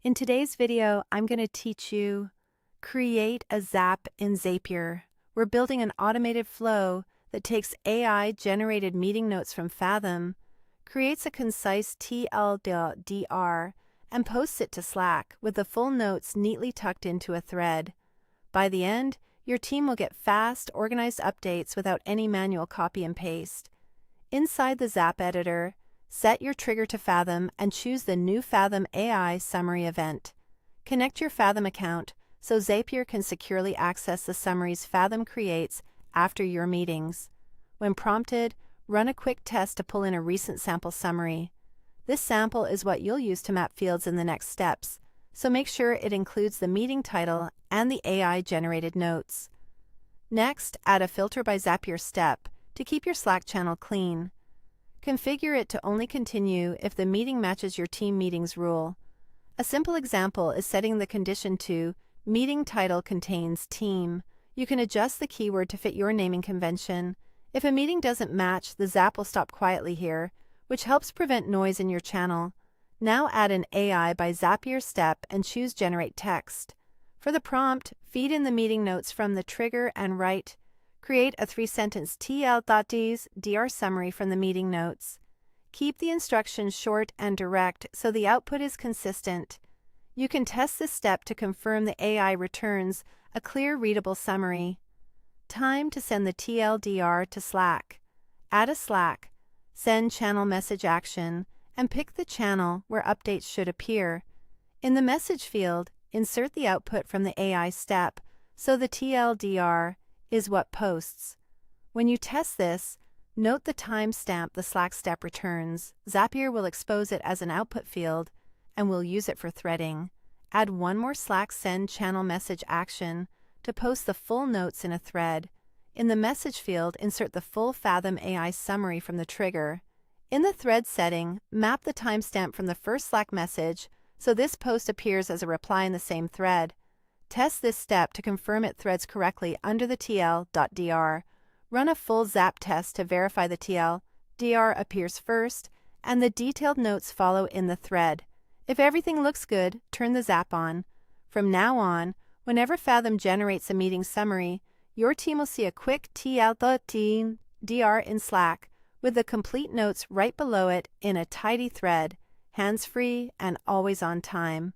In today's video, I'm going to teach you create a Zap in Zapier. We're building an automated flow that takes AI-generated meeting notes from Fathom, creates a concise TL.dr, and posts it to Slack with the full notes neatly tucked into a thread. By the end, your team will get fast, organized updates without any manual copy and paste. Inside the Zap editor, set your trigger to Fathom and choose the new Fathom AI summary event. Connect your Fathom account so Zapier can securely access the summaries Fathom creates after your meetings. When prompted, run a quick test to pull in a recent sample summary. This sample is what you'll use to map fields in the next steps, so make sure it includes the meeting title and the AI-generated notes. Next, add a filter by Zapier step to keep your Slack channel clean. Configure it to only continue if the meeting matches your team meetings rule. A simple example is setting the condition to meeting title contains team. You can adjust the keyword to fit your naming convention. If a meeting doesn't match, the Zap will stop quietly here, which helps prevent noise in your channel. Now add an AI by Zapier step and choose Generate Text. For the prompt, feed in the meeting notes from the trigger and write, create a 3-sentence TL.dr summary from the meeting notes. Keep the instructions short and direct so the output is consistent. You can test this step to confirm the AI returns a clear, readable summary. Time to send the TLDR to Slack. Add a Slack, send channel message action, and pick the channel where updates should appear. In the message field, insert the output from the AI step so the TLDR is what posts. When you test this, note the timestamp the Slack step returns. Zapier will expose it as an output field and will use it for threading. Add one more Slack send channel message action to post the full notes in a thread. In the message field, insert the full Fathom AI summary from the trigger. In the thread setting, map the timestamp from the first Slack message so this post appears as a reply in the same thread. Test this step to confirm it threads correctly under the TL.dr. Run a full Zap test to verify the TL.dr appears first and the detailed notes follow in the thread. If everything looks good, turn the Zap on. From now on, whenever Fathom generates a meeting summary, your team will see a quick TL.dr in Slack with the complete notes right below it in a tidy thread, hands-free and always on time.